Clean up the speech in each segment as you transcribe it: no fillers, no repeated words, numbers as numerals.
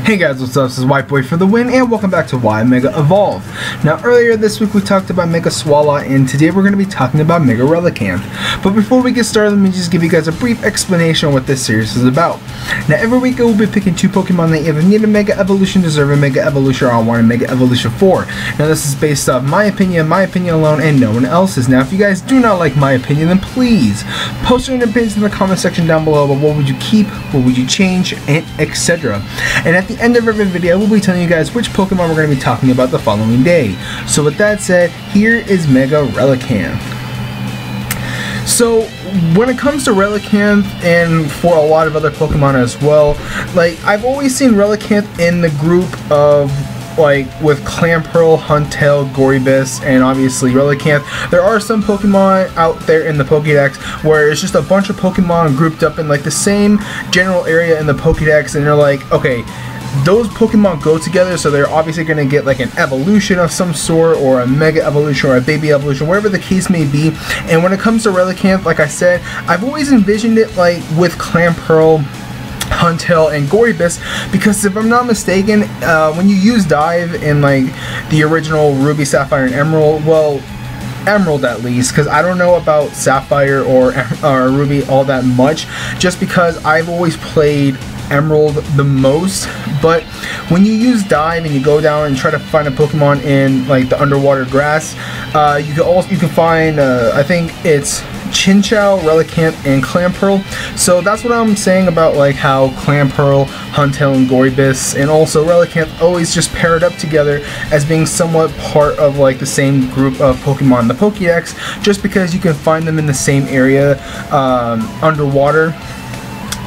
Hey guys, what's up? This is White Boy for the win, and welcome back to Why Mega Evolve. Now, earlier this week we talked about Mega Swallow, and today we're going to be talking about Mega Relicanth. But before we get started, let me just give you guys a brief explanation on what this series is about. Now, every week I will be picking two Pokemon that either need a Mega Evolution, deserve a Mega Evolution, or I want a Mega Evolution for. Now, this is based off my opinion alone, and no one else's. Now, if you guys do not like my opinion, then please post your opinions in the comment section down below about what would you keep, what would you change, and etc. And at the end of every video, we'll be telling you guys which Pokemon we're going to be talking about the following day. So with that said, here is Mega Relicanth. So when it comes to Relicanth, and for a lot of other Pokemon as well, like I've always seen Relicanth in the group of like with Clamperl, Huntail, Gorebyss, and obviously Relicanth. There are some Pokemon out there in the Pokédex where it's just a bunch of Pokemon grouped up in like the same general area in the Pokédex, and they're like, okay, those Pokemon go together, so they're obviously going to get like an evolution of some sort, or a Mega Evolution, or a Baby Evolution, whatever the case may be. And when it comes to Relicanth, like I said, I've always envisioned it like with Clamperl, Huntail, and Gorebyss, because if I'm not mistaken, when you use Dive in like the original Ruby, Sapphire, and Emerald, well, Emerald at least, because I don't know about Sapphire or Ruby all that much, just because I've always played Emerald the most. But when you use Dive and you go down and try to find a Pokemon in like the underwater grass, you can find I think it's Chinchou, Relicanth, and Clamperl. So that's what I'm saying about like how Clamperl, Huntail, and Gorebyss, and also Relicanth always just paired up together as being somewhat part of like the same group of Pokemon in the Pokédex, just because you can find them in the same area underwater.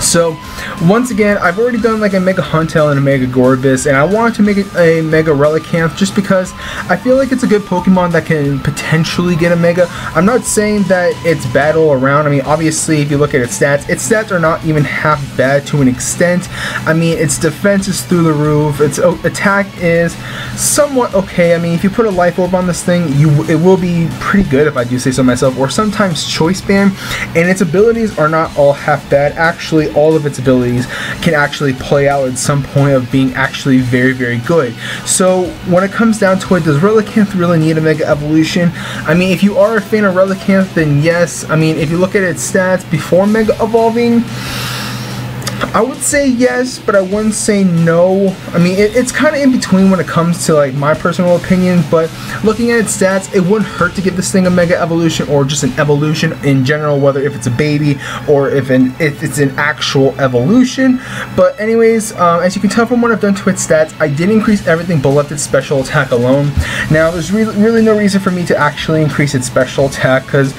So once again, I've already done like a Mega Huntail and a Mega Gorebyss, and I wanted to make it a Mega Relicanth just because I feel like it's a good Pokemon that can potentially get a Mega. I'm not saying that it's bad all around. I mean, obviously, if you look at its stats are not even half bad to an extent. I mean, its defense is through the roof. Its attack is somewhat okay. I mean, if you put a Life Orb on this thing, it will be pretty good, if I do say so myself, or sometimes Choice Band, and its abilities are not all half bad. Actually, all of its abilities can actually play out at some point of being actually very, very good. So when it comes down to it, does Relicanth really need a Mega Evolution? I mean, if you are a fan of Relicanth, then yes. I mean, if you look at its stats before Mega Evolving, I would say yes, but I wouldn't say no. I mean, it's kind of in between when it comes to like my personal opinion, but looking at its stats, it wouldn't hurt to give this thing a Mega Evolution, or just an evolution in general, whether if it's a baby or if it's an actual evolution. But anyways, as you can tell from what I've done to its stats, I did increase everything but left its special attack alone. Now, there's really no reason for me to actually increase its special attack, because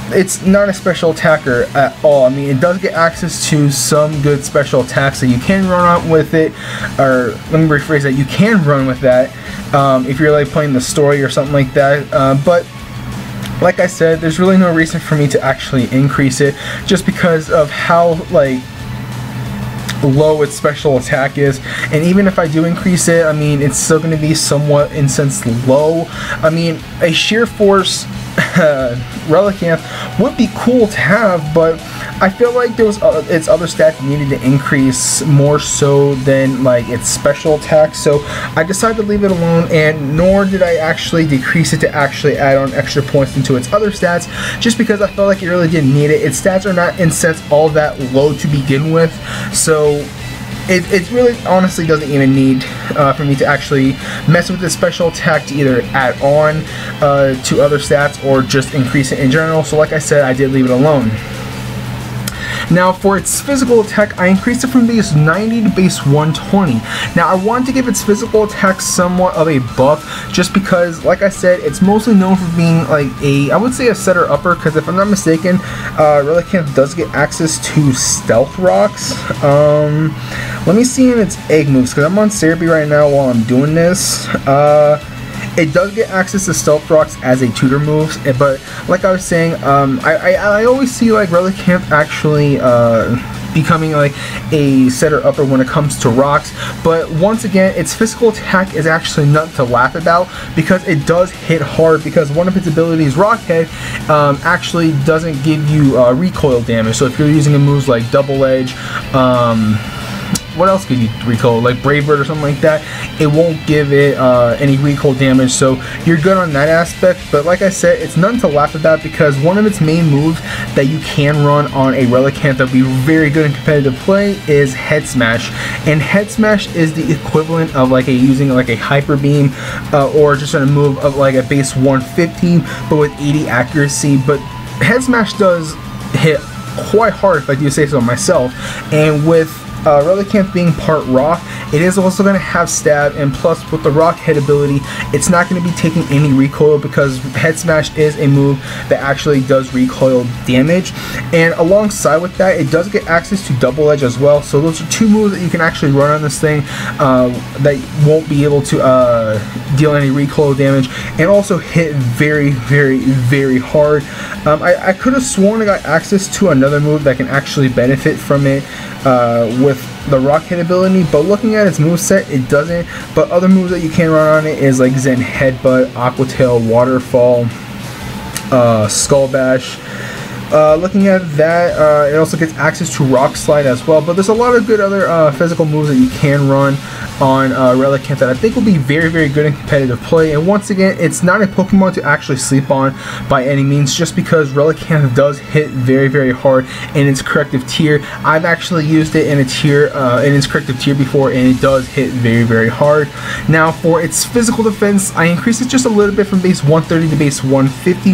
it's not a special attacker at all. I mean, it does get access to some good special attacks, so you can run out with it, or let me rephrase that, you can run with that if you're like playing the story or something like that, but like I said, there's really no reason for me to actually increase it, just because of how like low its special attack is. And even if I do increase it, I mean, it's still going to be somewhat in sense low. I mean, a sheer force Relicanth would be cool to have, but I feel like there was its other stats needed to increase more so than like its special attack, so I decided to leave it alone, and nor did I actually decrease it to actually add on extra points into its other stats, just because I felt like it really didn't need it. Its stats are not in sense all that low to begin with, so it really honestly doesn't even need for me to actually mess with the special attack to either add on to other stats or just increase it in general. So like I said, I did leave it alone. Now, for its physical attack, I increased it from base 90 to base 120. Now, I wanted to give its physical attack somewhat of a buff, just because, like I said, it's mostly known for being like I would say a setter upper, because if I'm not mistaken, Relicanth does get access to Stealth Rocks. Let me see in its egg moves, because I'm on Cerebi right now while I'm doing this. It does get access to Stealth Rocks as a tutor move, but like I was saying, I always see like Relicanth actually becoming like a setter upper when it comes to rocks. But once again, its physical attack is actually nothing to laugh about, because it does hit hard, because one of its abilities, Rock Head, actually doesn't give you recoil damage. So if you're using a moves like Double Edge, what else could you recoil? Like Brave Bird or something like that. It won't give it any recoil damage, so you're good on that aspect. But like I said, it's nothing to laugh at because one of its main moves that you can run on a Relicanth that would be very good in competitive play is Head Smash. And Head Smash is the equivalent of like using like a Hyper Beam or just a move of like a base 150 but with 80 accuracy. But Head Smash does hit quite hard, if I do say so myself, and with Relicanth being part rock, it is also going to have stab, and plus with the rock hit ability, it's not going to be taking any recoil because Head Smash is a move that actually does recoil damage. And alongside with that, it does get access to Double Edge as well, so those are two moves that you can actually run on this thing that won't be able to deal any recoil damage and also hit very, very, very hard. I could have sworn I got access to another move that can actually benefit from it with the rock hit ability, but looking at its moveset, it doesn't. But other moves that you can run on it is like Zen Headbutt, Aqua Tail, Waterfall, Skull Bash. Looking at that, it also gets access to Rock Slide as well, but there's a lot of good other physical moves that you can run on Relicanth that I think will be very, very good in competitive play. And once again, it's not a Pokemon to actually sleep on by any means, just because Relicanth does hit very, very hard in its corrective tier. I've actually used it in a tier, in its corrective tier before, and it does hit very, very hard. Now for its physical defense, I increased it just a little bit from base 130 to base 150.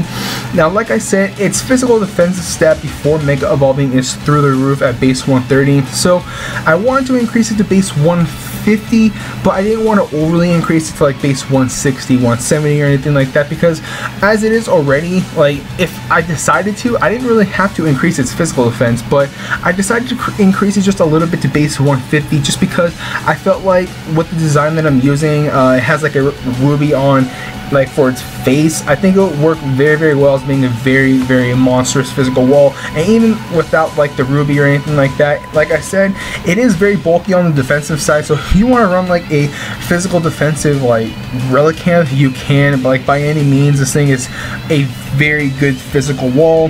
Now like I said, its physical defensive stat before Mega Evolving is through the roof at base 130, so I wanted to increase it to base 150, but I didn't want to overly increase it to like base 160, 170 or anything like that, because as it is already, like if I decided to, I didn't really have to increase its physical defense, but I decided to increase it just a little bit to base 150 just because I felt like with the design that I'm using, it has like a ruby on like for its face. I think it would work very, very well as being a very, very monstrous physical wall, and even without like the ruby or anything like that, like I said, it is very bulky on the defensive side, so if you want to run like a physical defensive like Relicanth, you can, but like by any means this thing is a very good physical wall.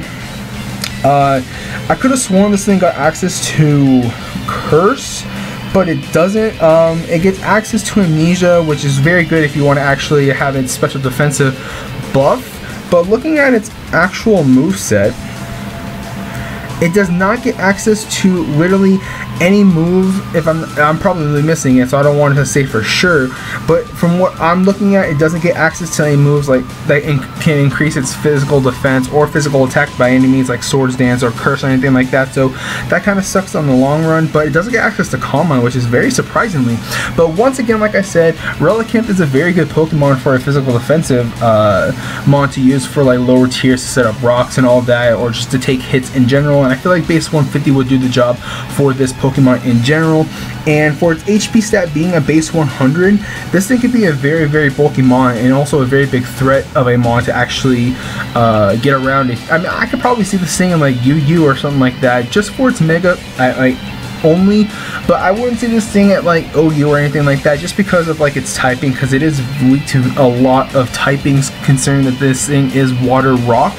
I could have sworn this thing got access to Curse, but it doesn't. It gets access to Amnesia, which is very good if you want to actually have its special defensive buff. But looking at its actual moveset, it does not get access to literally any move. If I'm probably missing it, so I don't want to say for sure, but from what I'm looking at, it doesn't get access to any moves like that can increase its physical defense or physical attack by any means, like Swords Dance or Curse or anything like that, so that kind of sucks on the long run. But it doesn't get access to Calm Mind, which is very surprisingly. But once again, like I said, Relicanth is a very good Pokemon for a physical defensive mon to use for like lower tiers to set up rocks and all that, or just to take hits in general, and I feel like base 150 would do the job for this Pokemon in general. And for its HP stat being a base 100, this thing could be a very, very bulky mon and also a very big threat of a mon to actually get around it. I mean, I could probably see this thing in like UU or something like that, just for its Mega only, but I wouldn't see this thing at like OU or anything like that, just because of like its typing, because it is weak to a lot of typings, considering that this thing is water rock.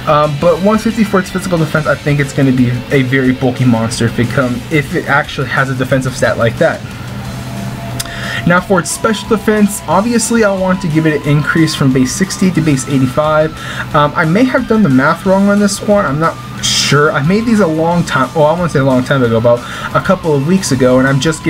But 150 for its physical defense, I think it's going to be a very bulky monster if it actually has a defensive stat like that. Now for its special defense, obviously I want to give it an increase from base 60 to base 85. I may have done the math wrong on this one, I'm not sure. I made these a long time, well, I won't say a long time ago, about a couple of weeks ago, and I'm just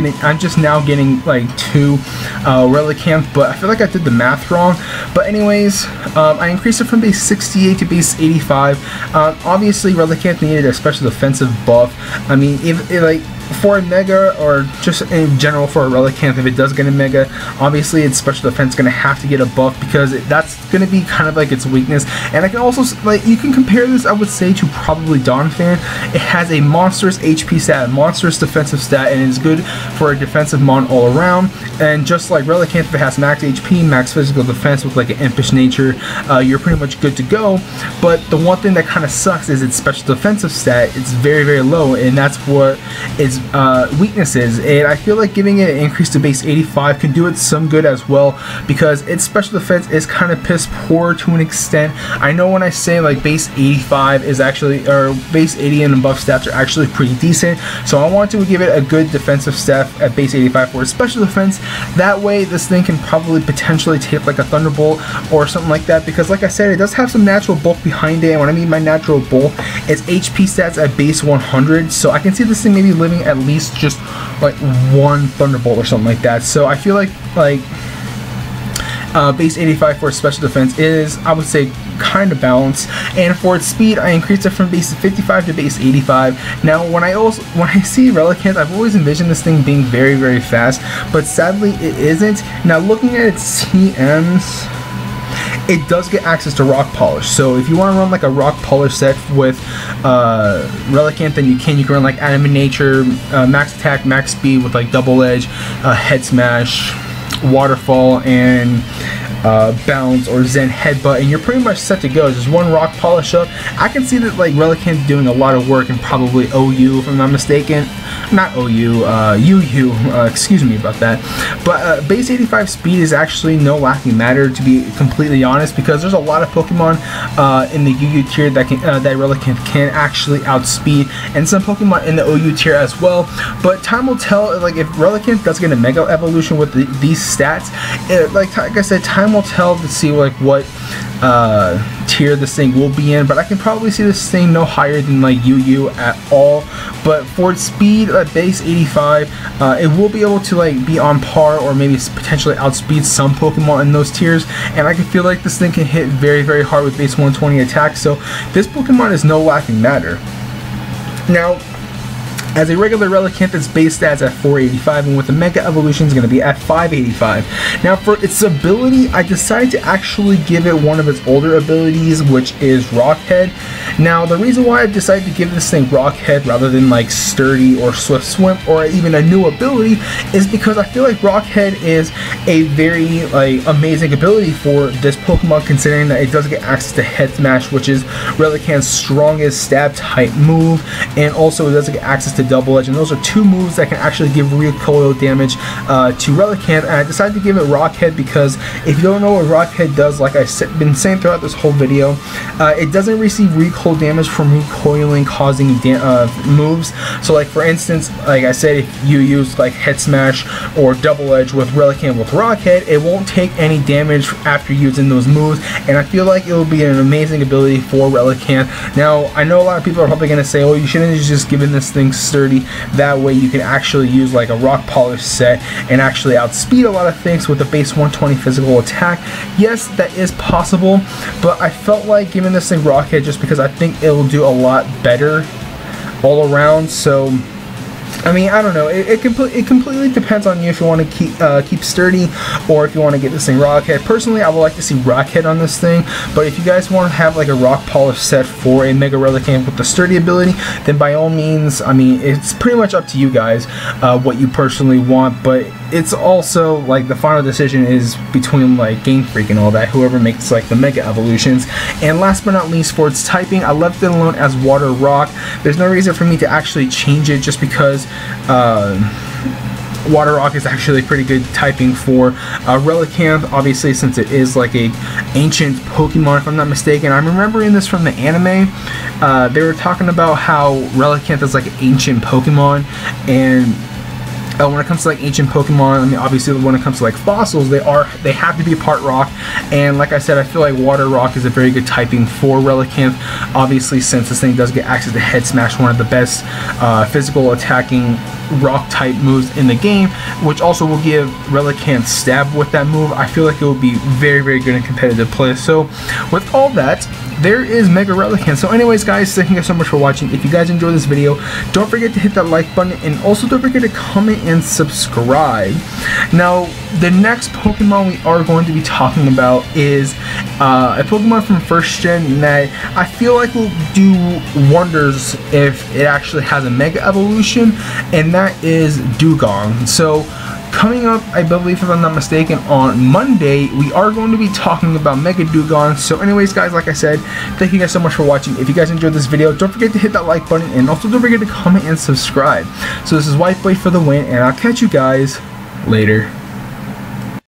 now getting like two Relicanth, but I feel like I did the math wrong. But anyways, I increased it from base 68 to base 85. Obviously Relicanth needed a special defensive buff. I mean, if like for a Mega, or just in general for a Relicanth, if it does get a Mega, obviously its special defense is going to have to get a buff, because that's going to be kind of like its weakness. And I can also, like, you can compare this, I would say, to probably Donphan. It has a monstrous HP stat, a monstrous defensive stat, and it's good for a defensive mon all around. And just like Relicanth, if it has max HP, max physical defense with like an impish nature, you're pretty much good to go. But the one thing that kind of sucks is its special defensive stat. It's very, very low, and that's what is its weaknesses, and I feel like giving it an increase to base 85 can do it some good as well, because its special defense is kind of piss poor to an extent. I know when I say like base 85 is actually, or base 80 and above stats are actually pretty decent, so I want to give it a good defensive stat at base 85 for its special defense. That way this thing can probably potentially take like a Thunderbolt or something like that, because like I said, it does have some natural bulk behind it, and when I mean by natural bulk, it's HP stats at base 100, so I can see this thing maybe living at least just like one Thunderbolt or something like that. So I feel like base 85 for special defense is, I would say, kind of balanced, and for its speed I increased it from base 55 to base 85. Now when I see Relicanth, I've always envisioned this thing being very, very fast, but sadly it isn't. Now looking at its TMs, it does get access to Rock Polish, so if you want to run like a Rock Polish set with Relicanth, then you can run like Anime Nature, max attack, max speed with like Double Edge, Head Smash, Waterfall, and Bounce or Zen Headbutt, and you're pretty much set to go. Just one Rock Polish up. I can see that like Relicanth doing a lot of work in probably OU, if I'm not mistaken. Not OU, UU, excuse me about that. But base 85 speed is actually no laughing matter, to be completely honest, because there's a lot of Pokemon in the UU tier that Relicanth can actually outspeed, and some Pokemon in the OU tier as well. But time will tell. Like if Relicanth does get a Mega Evolution with these stats, like I said, time will tell to see like what tier this thing will be in, but I can probably see this thing no higher than like UU at all. But for its speed at base 85, it will be able to like be on par or maybe potentially outspeed some Pokemon in those tiers, and I can feel like this thing can hit very, very hard with base 120 attack, so this Pokemon is no laughing matter. Now, as a regular Relicanth, its base stats at 485, and with the Mega Evolution is going to be at 585. Now for its ability, I decided to actually give it one of its older abilities, which is Rock Head. Now the reason why I decided to give this thing Rock Head rather than like Sturdy or Swift Swim or even a new ability is because I feel like Rock Head is a very like amazing ability for this Pokemon, considering that it does get access to Head Smash, which is Relicanth's strongest stab type move, and also it does get access to Double Edge, and those are two moves that can actually give recoil damage to Relicanth. And I decided to give it Rock Head because if you don't know what Rock Head does, like I've been saying throughout this whole video, it doesn't receive recoil damage from recoiling causing moves. So like for instance, like I said, if you use like Head Smash or Double Edge with Relicanth with Rock Head, it won't take any damage after using those moves, and I feel like it will be an amazing ability for Relicanth. Now I know a lot of people are probably going to say, oh, you shouldn't have just given this thing Sturdy, that way you can actually use like a Rock Polish set and actually outspeed a lot of things with the base 120 physical attack. Yes, that is possible, but I felt like giving this thing Rock Head just because I think it will do a lot better all around. So I mean, I don't know. It completely depends on you if you want to keep Sturdy or if you want to get this thing Rock Head. Personally, I would like to see Rock Head on this thing, but if you guys want to have like a Rock Polish set for a Mega Relicanth with the Sturdy ability, then by all means, I mean, it's pretty much up to you guys what you personally want, but it's also like the final decision is between like Game Freak and all that, whoever makes like the Mega Evolutions. And last but not least, for its typing, I left it alone as Water Rock. There's no reason for me to actually change it just because Water Rock is actually pretty good typing for Relicanth, obviously, since it is like a ancient Pokemon, if I'm not mistaken. I'm remembering this from the anime. They were talking about how Relicanth is like an ancient Pokemon, and when it comes to like ancient Pokemon, I mean, obviously when it comes to like fossils, they have to be part rock, and like I said, I feel like Water Rock is a very good typing for Relicanth, obviously, since this thing does get access to Head Smash, one of the best physical attacking rock type moves in the game, which also will give Relicanth stab with that move. I feel like it will be very, very good in competitive play. So with all that, there is Mega Relicanth. So anyways guys, thank you guys so much for watching. If you guys enjoyed this video, don't forget to hit that like button, and also don't forget to comment and subscribe. Now the next Pokemon we are going to be talking about is a Pokemon from first gen that I feel like will do wonders if it actually has a Mega Evolution, and that is Dugong. So coming up, I believe if I'm not mistaken, on Monday, we are going to be talking about Mega Dugong. So anyways guys, like I said, thank you guys so much for watching. If you guys enjoyed this video, don't forget to hit that like button, and also don't forget to comment and subscribe. So this is White Boy for the win, and I'll catch you guys later.